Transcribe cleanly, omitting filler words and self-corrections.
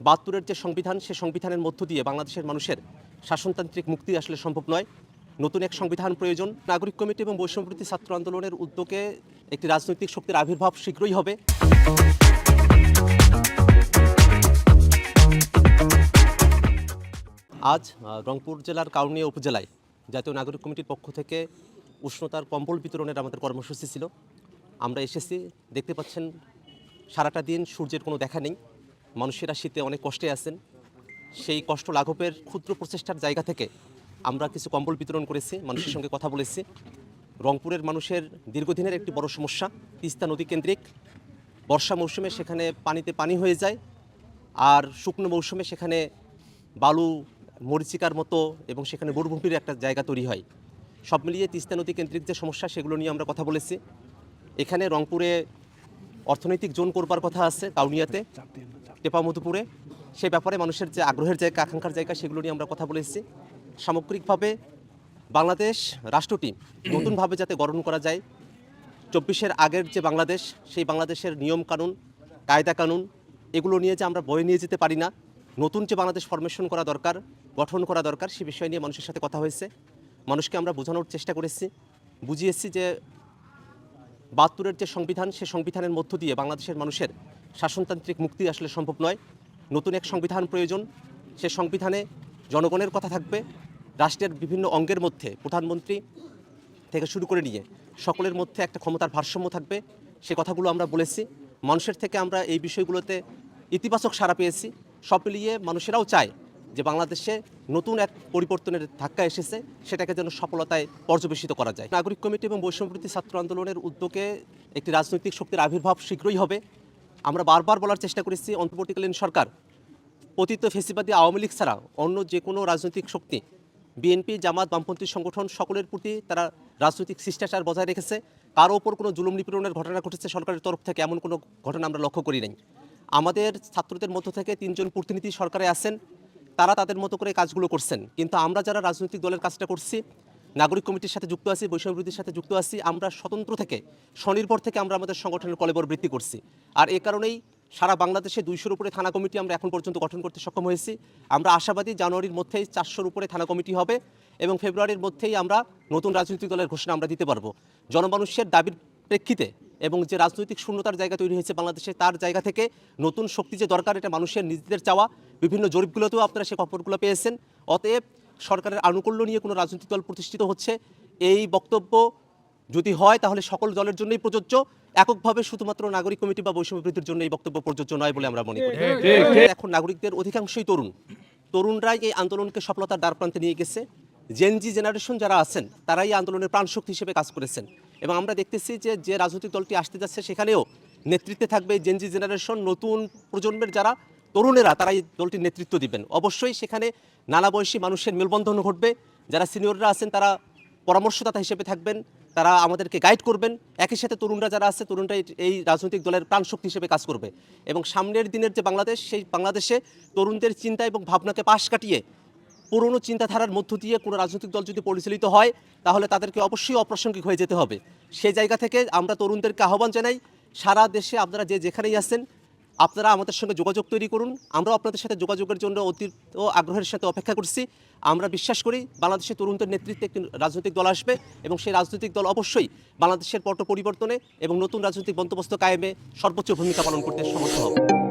৭২-এর যে সংবিধান, সে সংবিধানের মধ্য দিয়ে বাংলাদেশের মানুষের শাসনতান্ত্রিক মুক্তি আসলে সম্ভব নয়। নতুন এক সংবিধান প্রয়োজন। নাগরিক কমিটি এবং বৈষম্যবিরোধী ছাত্র আন্দোলনের উদ্যোগে একটি রাজনৈতিক শক্তির আবির্ভাব শীঘ্রই হবে। আজ রংপুর জেলার কাউনিয়া উপজেলায় জাতীয় নাগরিক কমিটির পক্ষ থেকে উষ্ণতার কম্বল বিতরণের আমাদের কর্মসূচি ছিল। আমরা এসেছি, দেখতে পাচ্ছেন সারাটা দিন সূর্যের কোনো দেখা নেই। মানুষেরা শীতে অনেক কষ্টে আছেন। সেই কষ্ট লাঘবের ক্ষুদ্র প্রচেষ্টার জায়গা থেকে আমরা কিছু কম্বল বিতরণ করেছি, মানুষের সঙ্গে কথা বলেছি। রংপুরের মানুষের দীর্ঘদিনের একটি বড় সমস্যা তিস্তা নদী কেন্দ্রিক। বর্ষা মৌসুমে সেখানে পানিতে পানি হয়ে যায়, আর শুকনো মৌসুমে সেখানে বালু মরিচিকার মতো এবং সেখানে মরুভূমির একটা জায়গা তৈরি হয়। সব মিলিয়ে তিস্তা নদী কেন্দ্রিক যে সমস্যা, সেগুলো নিয়ে আমরা কথা বলেছি। এখানে রংপুরে অর্থনৈতিক জোন করবার কথা আছে, কাউনিয়াতে, টেপামধুপুরে। সে ব্যাপারে মানুষের যে আগ্রহের জায়গা, আকাঙ্ক্ষার জায়গা, সেগুলো নিয়ে আমরা কথা বলেছি। সামগ্রিকভাবে বাংলাদেশ রাষ্ট্রটি নতুনভাবে যাতে গঠন করা যায়, ২৪-এর আগের যে বাংলাদেশ, সেই বাংলাদেশের নিয়ম কানুন, কায়দা কানুন, এগুলো নিয়ে যে আমরা বয়ে নিয়ে যেতে পারি না। নতুন যে বাংলাদেশ ফরমেশন করা দরকার, গঠন করা দরকার, সে বিষয় নিয়ে মানুষের সাথে কথা হয়েছে। মানুষকে আমরা বোঝানোর চেষ্টা করেছি, বুঝিয়েছি যে ৭২-এর যে সংবিধান, সে সংবিধানের মধ্য দিয়ে বাংলাদেশের মানুষের শাসনতান্ত্রিক মুক্তি আসলে সম্ভব নয়। নতুন এক সংবিধান প্রয়োজন। সে সংবিধানে জনগণের কথা থাকবে, রাষ্ট্রের বিভিন্ন অঙ্গের মধ্যে প্রধানমন্ত্রী থেকে শুরু করে নিয়ে সকলের মধ্যে একটা ক্ষমতার ভারসাম্য থাকবে। সে কথাগুলো আমরা বলেছি। মানুষের থেকে আমরা এই বিষয়গুলোতে ইতিবাচক সাড়া পেয়েছি। সব মিলিয়ে মানুষেরাও চায় যে বাংলাদেশে নতুন এক পরিবর্তনের ধাক্কা এসেছে, সেটাকে যেন সফলতায় পর্যবেসিত করা যায়। নাগরিক কমিটি এবং বৈষম্যবিরোধী ছাত্র আন্দোলনের উদ্যোগে একটি রাজনৈতিক শক্তির আবির্ভাব শীঘ্রই হবে। আমরা বারবার বলার চেষ্টা করেছি, অন্তর্বর্তীকালীন সরকার পতিত ফেসিবাদী আওয়ামী লীগ ছাড়া অন্য যে কোনো রাজনৈতিক শক্তি, বিএনপি, জামাত, বামপন্থী সংগঠন, সকলের প্রতি তারা রাজনৈতিক শিষ্টাচার বজায় রেখেছে। কারো ওপর কোনো জুলুম নিপীড়নের ঘটনা ঘটেছে সরকারের তরফ থেকে, এমন কোনো ঘটনা আমরা লক্ষ্য করি নাই। আমাদের ছাত্রদের মধ্য থেকে ৩ জন প্রতিনিধি সরকারে আছেন, তারা তাদের মতো করে কাজগুলো করছেন। কিন্তু আমরা যারা রাজনৈতিক দলের কাজটা করছি, নাগরিক কমিটির সাথে যুক্ত আছি, বৈষম্যবিরোধীর সাথে যুক্ত আছি, আমরা স্বতন্ত্র থেকে, স্বনির্ভর থেকে আমরা আমাদের সংগঠনের কলেবর বৃদ্ধি করছি। আর এ কারণেই সারা বাংলাদেশে ২০০-র উপরে থানা কমিটি আমরা এখন পর্যন্ত গঠন করতে সক্ষম হয়েছি। আমরা আশাবাদী জানুয়ারির মধ্যেই ৪০০-র উপরে থানা কমিটি হবে এবং ফেব্রুয়ারির মধ্যেই আমরা নতুন রাজনৈতিক দলের ঘোষণা আমরা দিতে পারবো। জনমানুষের দাবির প্রেক্ষিতে এবং যে রাজনৈতিক শূন্যতার জায়গা তৈরি হয়েছে বাংলাদেশে, তার জায়গা থেকে নতুন শক্তি যে দরকার, এটা মানুষের নিজেদের চাওয়া। বিভিন্ন জরিপগুলোতেও আপনারা সে খবরগুলো পেয়েছেন। অতএব সরকারের আনুকূল্য নিয়ে কোনো রাজনৈতিক দল প্রতিষ্ঠিত হচ্ছে, এই বক্তব্য যদি হয় তাহলে সকল দলের জন্যই প্রযোজ্য। এককভাবে শুধুমাত্র নাগরিক কমিটি বা বৈষম্যবিরোধীর জন্য এই বক্তব্য প্রযোজ্য নয় বলে আমরা মনে করি। এখন নাগরিকদের অধিকাংশই তরুণরাই এই আন্দোলনকে সফলতার দ্বারপ্রান্তে নিয়ে গেছে। জেনজি জেনারেশন যারা আছেন, তারাই আন্দোলনের প্রাণশক্তি হিসেবে কাজ করেছেন। এবং আমরা দেখতেছি যে রাজনৈতিক দলটি আসতে যাচ্ছে, সেখানেও নেতৃত্বে থাকবে জেনজি জেনারেশন, নতুন প্রজন্মের যারা তরুণেরা, তারা এই দলটির নেতৃত্ব দিবেন। অবশ্যই সেখানে নানা বয়সী মানুষের মেলবন্ধন ঘটবে। যারা সিনিয়ররা আছেন, তারা পরামর্শদাতা হিসেবে থাকবেন, তারা আমাদেরকে গাইড করবেন। একই সাথে তরুণরা যারা আছে, তরুণরা এই রাজনৈতিক দলের প্রাণশক্তি হিসেবে কাজ করবে। এবং সামনের দিনের যে বাংলাদেশ, সেই বাংলাদেশে তরুণদের চিন্তা এবং ভাবনাকে পাশ কাটিয়ে পুরনো চিন্তাধারার মধ্য দিয়ে কোনো রাজনৈতিক দল যদি পরিচালিত হয়, তাহলে তাদেরকে অবশ্যই অপ্রাসঙ্গিক হয়ে যেতে হবে। সেই জায়গা থেকে আমরা তরুণদেরকে আহ্বান জানাই, সারা দেশে আপনারা যেখানেই আছেন, আপনারা আমাদের সঙ্গে যোগাযোগ তৈরি করুন। আমরাও আপনাদের সাথে যোগাযোগের জন্য অতীত আগ্রহের সাথে অপেক্ষা করছি। আমরা বিশ্বাস করি বাংলাদেশের তরুণদের নেতৃত্বে একটি রাজনৈতিক দল আসবে এবং সেই রাজনৈতিক দল অবশ্যই বাংলাদেশের পট পরিবর্তনে এবং নতুন রাজনৈতিক বন্দোবস্ত কায়েমে সর্বোচ্চ ভূমিকা পালন করতে সমর্থ হবে।